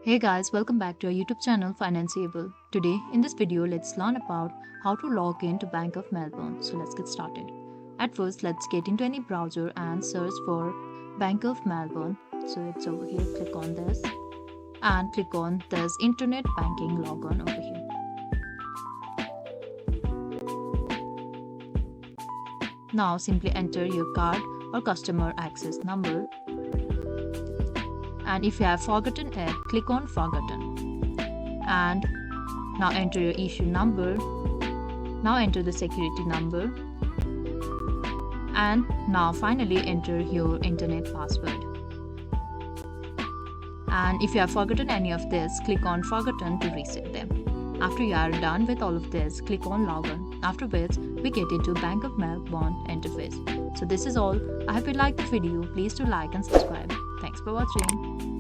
Hey guys, welcome back to our YouTube channel Financeable. Today in this video, let's learn about how to log in to Bank of Melbourne. So let's get started. At first, let's get into any browser and search for Bank of Melbourne. So it's over here, click on this and click on this internet banking logon over here. Now simply enter your card or customer access number. And if you have forgotten it, click on forgotten. And now enter your issue number. Now enter the security number. And now finally enter your internet password. And if you have forgotten any of this, click on forgotten to reset them. After you are done with all of this, click on login. After which we get into Bank of Melbourne interface. So this is all. I hope you liked the video. Please do like and subscribe. Thanks for watching.